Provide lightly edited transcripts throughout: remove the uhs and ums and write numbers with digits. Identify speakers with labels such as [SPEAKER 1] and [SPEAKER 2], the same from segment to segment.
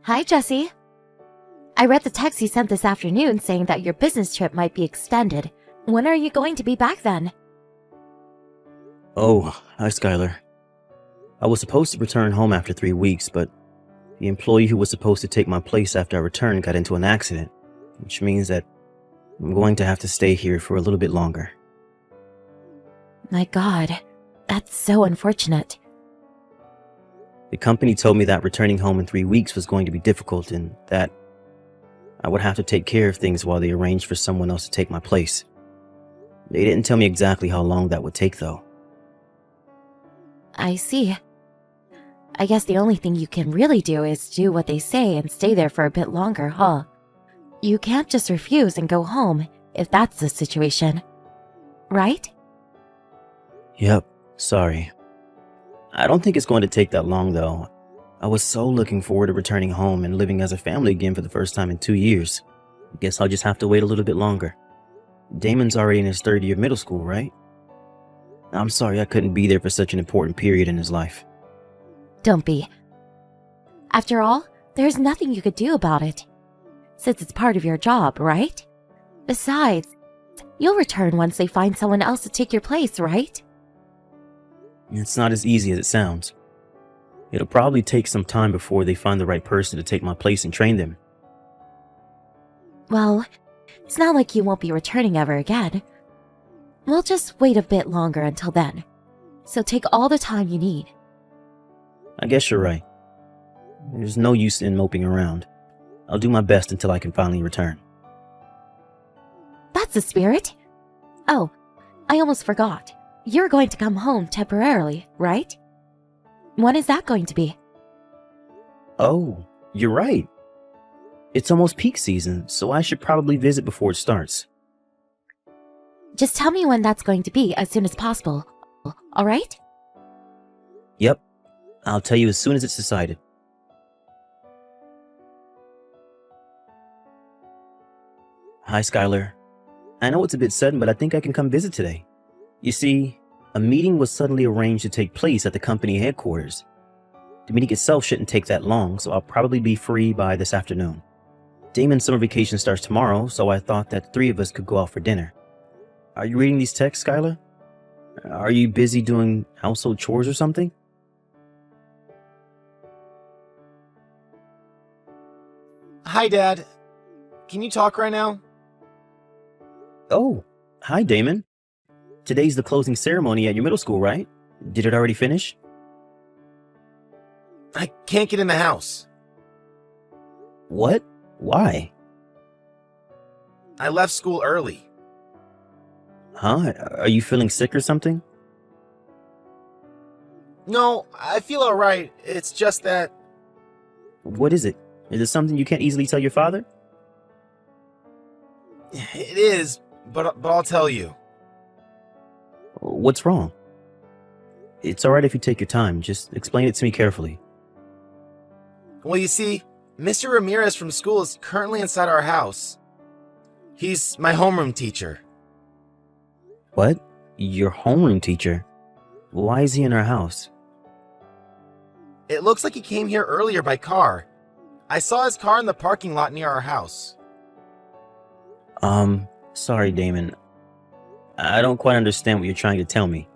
[SPEAKER 1] Hi, Jesse. I read the text you sent this afternoon saying that your business trip might be extended. When are you going to be back then?
[SPEAKER 2] Oh, hi Skylar. I was supposed to return home after 3 weeks, but the employee who was supposed to take my place after I returned got into an accident, which means that I'm going to have to stay here for a little bit longer.
[SPEAKER 1] My God, that's so unfortunate.
[SPEAKER 2] The company told me that returning home in 3 weeks was going to be difficult and that I would have to take care of things while they arranged for someone else to take my place. They didn't tell me exactly how long that would take, though.
[SPEAKER 1] I see. I guess the only thing you can really do is do what they say and stay there for a bit longer, huh? You can't just refuse and go home if that's the situation. Right?
[SPEAKER 2] Yep, sorry. I don't think it's going to take that long, though. I was so looking forward to returning home and living as a family again for the first time in 2 years. I guess I'll just have to wait a little bit longer. Damon's already in his 3rd year of middle school, right? I'm sorry I couldn't be there for such an important period in his life.
[SPEAKER 1] Don't be. After all, there's nothing you could do about it, since it's part of your job, right? Besides, you'll return once they find someone else to take your place, right?
[SPEAKER 2] It's not as easy as it sounds. It'll probably take some time before they find the right person to take my place and train them.
[SPEAKER 1] Well, it's not like you won't be returning ever again. We'll just wait a bit longer until then, so take all the time you need.
[SPEAKER 2] I guess you're right. There's no use in moping around. I'll do my best until I can finally return.
[SPEAKER 1] That's the spirit. Oh, I almost forgot. You're going to come home temporarily, right? When is that going to be?
[SPEAKER 2] Oh, you're right. It's almost peak season, so I should probably visit before it starts.
[SPEAKER 1] Just tell me when that's going to be as soon as possible, all right?
[SPEAKER 2] Yep, I'll tell you as soon as it's decided. Hi, Skylar. I know it's a bit sudden, but I think I can come visit today. You see, a meeting was suddenly arranged to take place at the company headquarters. The meeting itself shouldn't take that long, so I'll probably be free by this afternoon. Damon's summer vacation starts tomorrow, so I thought that 3 of us could go out for dinner. Are you reading these texts, Skylar? Are you busy doing household chores or something?
[SPEAKER 3] Hi, Dad. Can you talk right now?
[SPEAKER 2] Oh, hi, Damon. Today's the closing ceremony at your middle school, right? Did it already finish?
[SPEAKER 3] I can't get in the house.
[SPEAKER 2] What? Why?
[SPEAKER 3] I left school early.
[SPEAKER 2] Huh? Are you feeling sick or something?
[SPEAKER 3] No, I feel alright. It's just that...
[SPEAKER 2] What is it? Is it something you can't easily tell your father?
[SPEAKER 3] It is, but I'll tell you.
[SPEAKER 2] What's wrong? It's alright if you take your time. Just explain it to me carefully.
[SPEAKER 3] Well, you see, Mr. Ramirez from school is currently inside our house. He's my homeroom teacher.
[SPEAKER 2] What? Your homeroom teacher? Why is he in our house?
[SPEAKER 3] It looks like he came here earlier by car. I saw his car in the parking lot near our house.
[SPEAKER 2] Sorry, Damon. I don't quite understand what you're trying to tell me.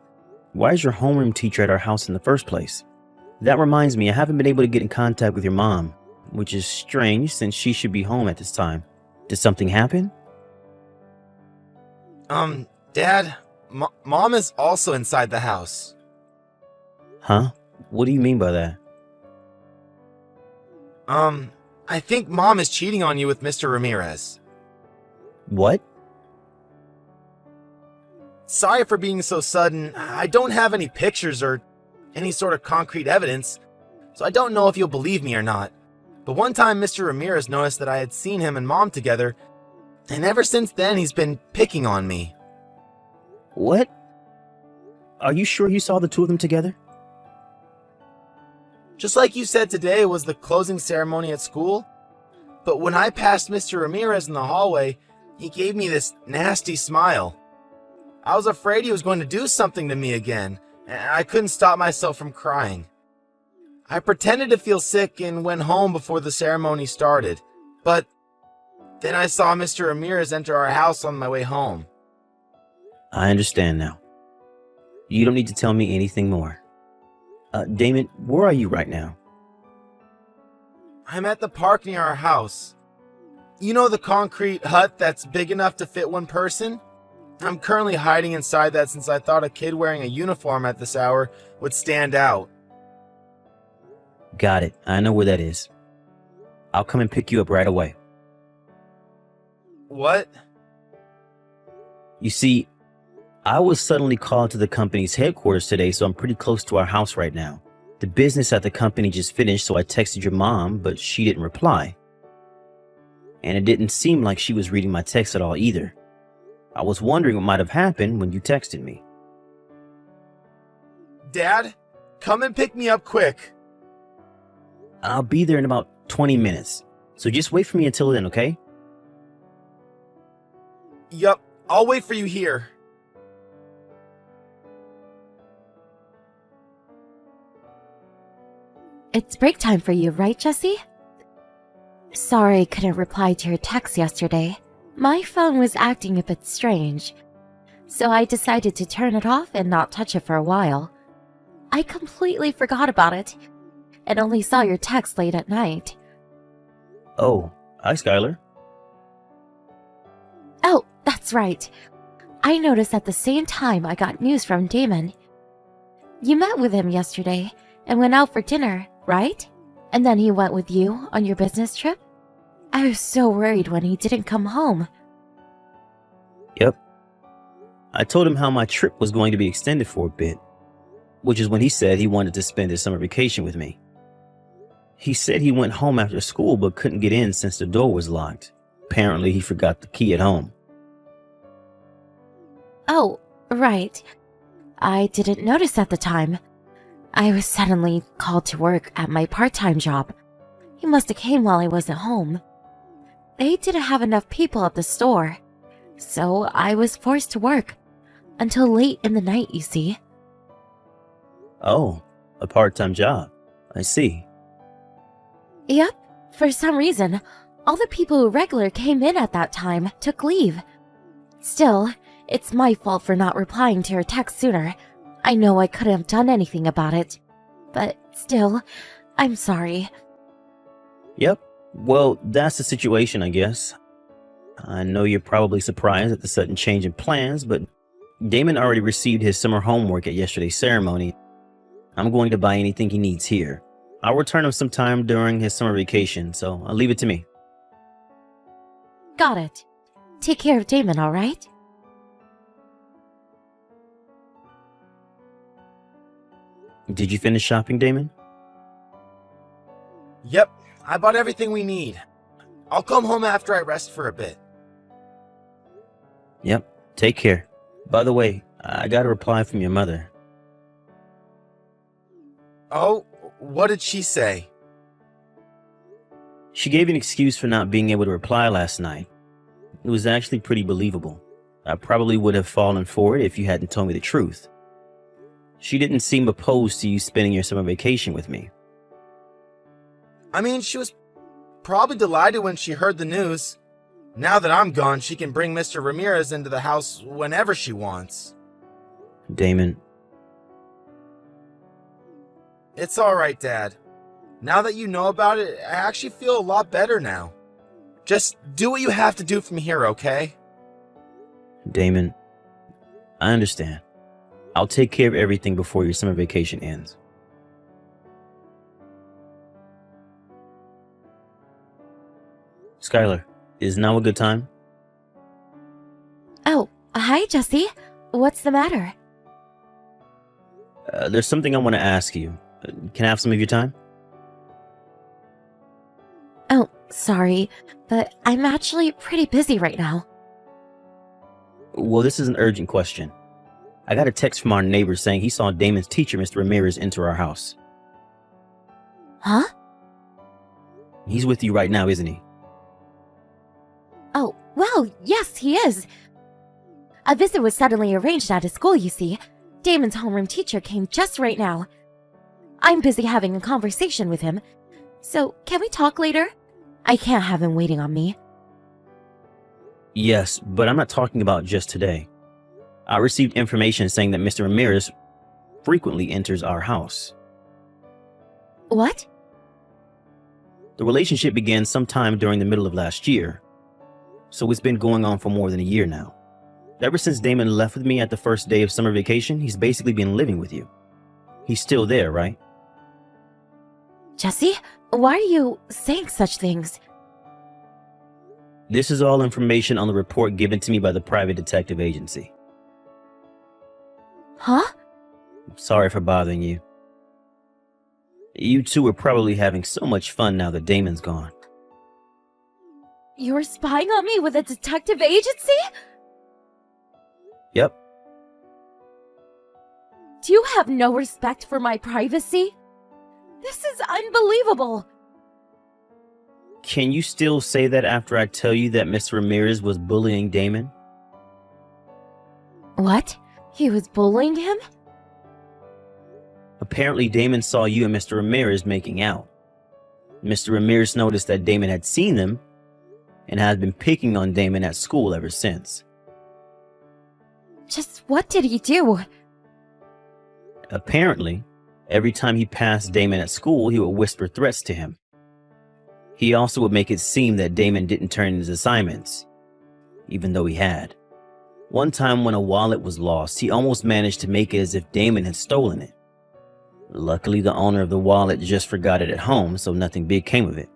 [SPEAKER 2] Why is your homeroom teacher at our house in the first place? That reminds me, I haven't been able to get in contact with your mom, which is strange since she should be home at this time. Did something happen?
[SPEAKER 3] Dad, Mom is also inside the house.
[SPEAKER 2] Huh? What do you mean by that?
[SPEAKER 3] I think Mom is cheating on you with Mr. Ramirez.
[SPEAKER 2] What?
[SPEAKER 3] Sorry for being so sudden. I don't have any pictures or any sort of concrete evidence, so I don't know if you'll believe me or not. But one time Mr. Ramirez noticed that I had seen him and Mom together, and ever since then he's been picking on me.
[SPEAKER 2] What? Are you sure you saw the 2 of them together?
[SPEAKER 3] Just like you said, today was the closing ceremony at school. But when I passed Mr. Ramirez in the hallway, he gave me this nasty smile. I was afraid he was going to do something to me again, and I couldn't stop myself from crying. I pretended to feel sick and went home before the ceremony started, but then I saw Mr. Ramirez enter our house on my way home.
[SPEAKER 2] I understand now. You don't need to tell me anything more. Damon, where are you right now?
[SPEAKER 3] I'm at the park near our house. You know the concrete hut that's big enough to fit one person? I'm currently hiding inside that since I thought a kid wearing a uniform at this hour would stand out.
[SPEAKER 2] Got it. I know where that is. I'll come and pick you up right away.
[SPEAKER 3] What?
[SPEAKER 2] You see, I was suddenly called to the company's headquarters today, so I'm pretty close to our house right now. The business at the company just finished, so I texted your mom, but she didn't reply. And it didn't seem like she was reading my text at all either. I was wondering what might have happened when you texted me.
[SPEAKER 3] Dad, come and pick me up quick.
[SPEAKER 2] I'll be there in about 20 minutes, so just wait for me until then, okay?
[SPEAKER 3] Yup, I'll wait for you here.
[SPEAKER 1] It's break time for you, right, Jesse? Sorry I couldn't reply to your text yesterday. My phone was acting a bit strange, so I decided to turn it off and not touch it for a while. I completely forgot about it, and only saw your text late at night.
[SPEAKER 2] Oh, hi, Skylar.
[SPEAKER 1] Oh, that's right. I noticed at the same time I got news from Damon. You met with him yesterday and went out for dinner, right? And then he went with you on your business trip? I was so worried when he didn't come home.
[SPEAKER 2] Yep. I told him how my trip was going to be extended for a bit, which is when he said he wanted to spend his summer vacation with me. He said he went home after school but couldn't get in since the door was locked. Apparently, he forgot the key at home.
[SPEAKER 1] Oh, right. I didn't notice at the time. I was suddenly called to work at my part-time job. He must have came while I wasn't home. They didn't have enough people at the store, so I was forced to work until late in the night, you see.
[SPEAKER 2] Oh, a part-time job. I see.
[SPEAKER 1] Yep, for some reason, all the people who regular came in at that time took leave. Still, it's my fault for not replying to your text sooner. I know I couldn't have done anything about it, but still, I'm sorry.
[SPEAKER 2] Yep. Well, that's the situation, I guess. I know you're probably surprised at the sudden change in plans, but Damon already received his summer homework at yesterday's ceremony. I'm going to buy anything he needs here. I'll return him sometime during his summer vacation, so I'll leave it to me.
[SPEAKER 1] Got it. Take care of Damon, all right?
[SPEAKER 2] Did you finish shopping, Damon?
[SPEAKER 3] Yep, I bought everything we need. I'll come home after I rest for a bit.
[SPEAKER 2] Yep. Take care. By the way, I got a reply from your mother.
[SPEAKER 3] Oh, what did she say?
[SPEAKER 2] She gave an excuse for not being able to reply last night. It was actually pretty believable. I probably would have fallen for it if you hadn't told me the truth. She didn't seem opposed to you spending your summer vacation with me.
[SPEAKER 3] I mean, she was probably delighted when she heard the news. Now that I'm gone, she can bring Mr. Ramirez into the house whenever she wants.
[SPEAKER 2] Damon.
[SPEAKER 3] It's alright, Dad. Now that you know about it, I actually feel a lot better now. Just do what you have to do from here, okay?
[SPEAKER 2] Damon, I understand. I'll take care of everything before your summer vacation ends. Skylar, is now a good time?
[SPEAKER 1] Oh, hi, Jesse. What's the matter?
[SPEAKER 2] There's something I want to ask you. Can I have some of your time?
[SPEAKER 1] Oh, sorry, but I'm actually pretty busy right now.
[SPEAKER 2] Well, this is an urgent question. I got a text from our neighbor saying he saw Damon's teacher, Mr. Ramirez, enter our house.
[SPEAKER 1] Huh?
[SPEAKER 2] He's with you right now, isn't he?
[SPEAKER 1] Oh, well, yes, he is. A visit was suddenly arranged at his school, you see. Damon's homeroom teacher came just right now. I'm busy having a conversation with him. So, can we talk later? I can't have him waiting on me.
[SPEAKER 2] Yes, but I'm not talking about just today. I received information saying that Mr. Ramirez frequently enters our house.
[SPEAKER 1] What?
[SPEAKER 2] The relationship began sometime during the middle of last year, so it's been going on for more than a year now. Ever since Damon left with me at the first day of summer vacation, he's basically been living with you. He's still there, right?
[SPEAKER 1] Jesse, why are you saying such things?
[SPEAKER 2] This is all information on the report given to me by the private detective agency.
[SPEAKER 1] Huh?
[SPEAKER 2] I'm sorry for bothering you. You two are probably having so much fun now that Damon's gone.
[SPEAKER 1] You're spying on me with a detective agency?
[SPEAKER 2] Yep.
[SPEAKER 1] Do you have no respect for my privacy? This is unbelievable.
[SPEAKER 2] Can you still say that after I tell you that Mr. Ramirez was bullying Damon?
[SPEAKER 1] What? He was bullying him?
[SPEAKER 2] Apparently, Damon saw you and Mr. Ramirez making out. Mr. Ramirez noticed that Damon had seen them and has been picking on Damon at school ever since.
[SPEAKER 1] Just what did he do?
[SPEAKER 2] Apparently, every time he passed Damon at school, he would whisper threats to him. He also would make it seem that Damon didn't turn in his assignments, even though he had. One time when a wallet was lost, he almost managed to make it as if Damon had stolen it. Luckily, the owner of the wallet just forgot it at home, so nothing big came of it.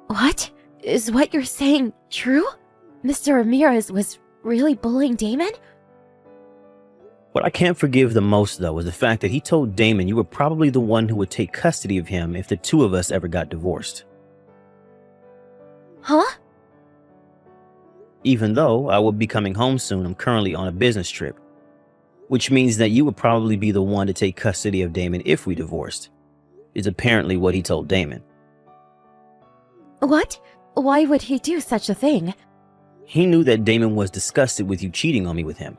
[SPEAKER 1] What? Is what you're saying true? Mr. Ramirez was really bullying Damon?
[SPEAKER 2] What I can't forgive the most, though, is the fact that he told Damon you were probably the one who would take custody of him if the two of us ever got divorced.
[SPEAKER 1] Huh?
[SPEAKER 2] Even though I will be coming home soon, I'm currently on a business trip, which means that you would probably be the one to take custody of Damon if we divorced, is apparently what he told Damon.
[SPEAKER 1] What? Why would he do such a thing?
[SPEAKER 2] He knew that Damon was disgusted with you cheating on me with him.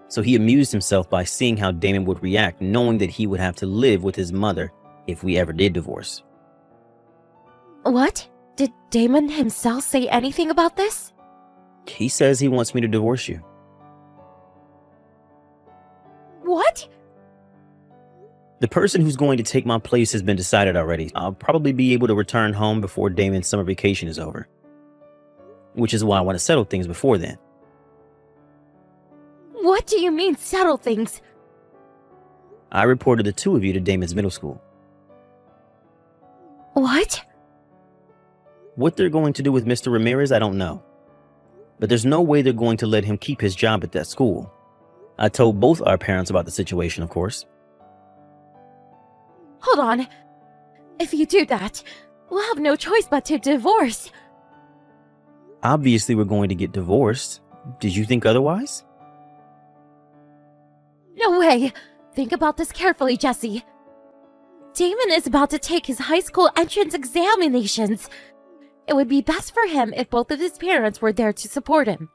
[SPEAKER 2] So he amused himself by seeing how Damon would react, knowing that he would have to live with his mother if we ever did divorce.
[SPEAKER 1] What? Did Damon himself say anything about this?
[SPEAKER 2] He says he wants me to divorce you.
[SPEAKER 1] What?
[SPEAKER 2] The person who's going to take my place has been decided already. I'll probably be able to return home before Damon's summer vacation is over, which is why I want to settle things before then.
[SPEAKER 1] What do you mean settle things?
[SPEAKER 2] I reported the two of you to Damon's middle school.
[SPEAKER 1] What?
[SPEAKER 2] What they're going to do with Mr. Ramirez, I don't know. But there's no way they're going to let him keep his job at that school. I told both our parents about the situation, of course.
[SPEAKER 1] Hold on. If you do that, we'll have no choice but to divorce.
[SPEAKER 2] Obviously, we're going to get divorced. Did you think otherwise?
[SPEAKER 1] No way. Think about this carefully, Jesse. Damon is about to take his high school entrance examinations. It would be best for him if both of his parents were there to support him.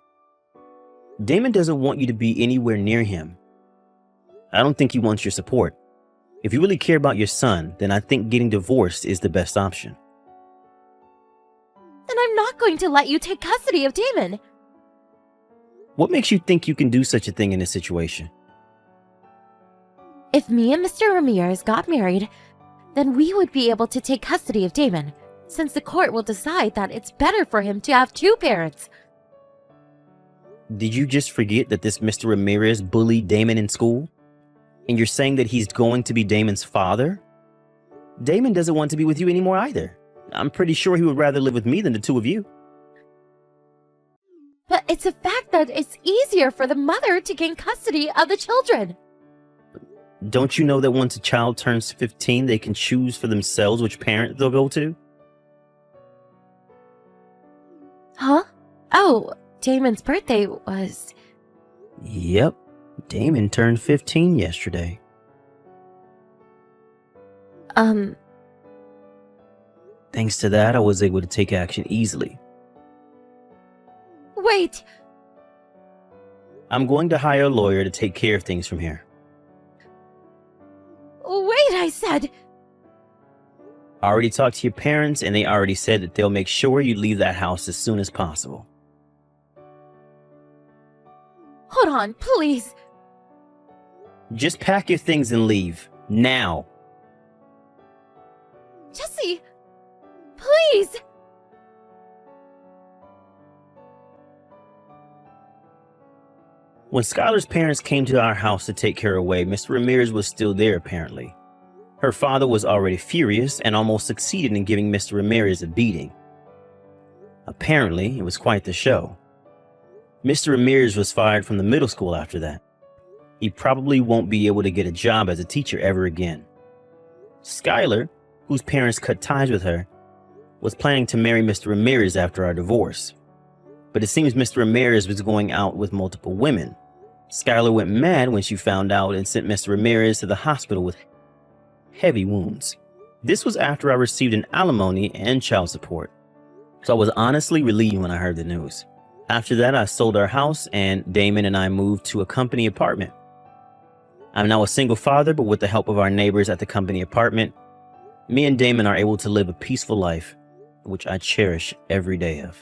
[SPEAKER 2] Damon doesn't want you to be anywhere near him. I don't think he wants your support. If you really care about your son, then I think getting divorced is the best option.
[SPEAKER 1] Then I'm not going to let you take custody of Damon.
[SPEAKER 2] What makes you think you can do such a thing in this situation?
[SPEAKER 1] If me and Mr. Ramirez got married, then we would be able to take custody of Damon, since the court will decide that it's better for him to have two parents.
[SPEAKER 2] Did you just forget that this Mr. Ramirez bullied Damon in school? And you're saying that he's going to be Damon's father? Damon doesn't want to be with you anymore either. I'm pretty sure he would rather live with me than the two of you.
[SPEAKER 1] But it's a fact that it's easier for the mother to gain custody of the children.
[SPEAKER 2] Don't you know that once a child turns 15, they can choose for themselves which parent they'll go to?
[SPEAKER 1] Huh? Oh, Damon's birthday was...
[SPEAKER 2] Yep, Damon turned 15 yesterday. Thanks to that, I was able to take action easily.
[SPEAKER 1] Wait!
[SPEAKER 2] I'm going to hire a lawyer to take care of things from here.
[SPEAKER 1] said...
[SPEAKER 2] I already talked to your parents, and they already said that they'll make sure you leave that house as soon as possible.
[SPEAKER 1] Hold on, please.
[SPEAKER 2] Just pack your things and leave. Now.
[SPEAKER 1] Jesse, please.
[SPEAKER 2] When Skylar's parents came to our house to take her away, Mr. Ramirez was still there apparently. Her father was already furious and almost succeeded in giving Mr. Ramirez a beating. Apparently, it was quite the show. Mr. Ramirez was fired from the middle school after that. He probably won't be able to get a job as a teacher ever again. Skylar, whose parents cut ties with her, was planning to marry Mr. Ramirez after our divorce. But it seems Mr. Ramirez was going out with multiple women. Skylar went mad when she found out and sent Mr. Ramirez to the hospital with heavy wounds. This was after I received an alimony and child support. So I was honestly relieved when I heard the news. After that, I sold our house and Damon and I moved to a company apartment. I'm now a single father, but with the help of our neighbors at the company apartment, me and Damon are able to live a peaceful life, which I cherish every day of.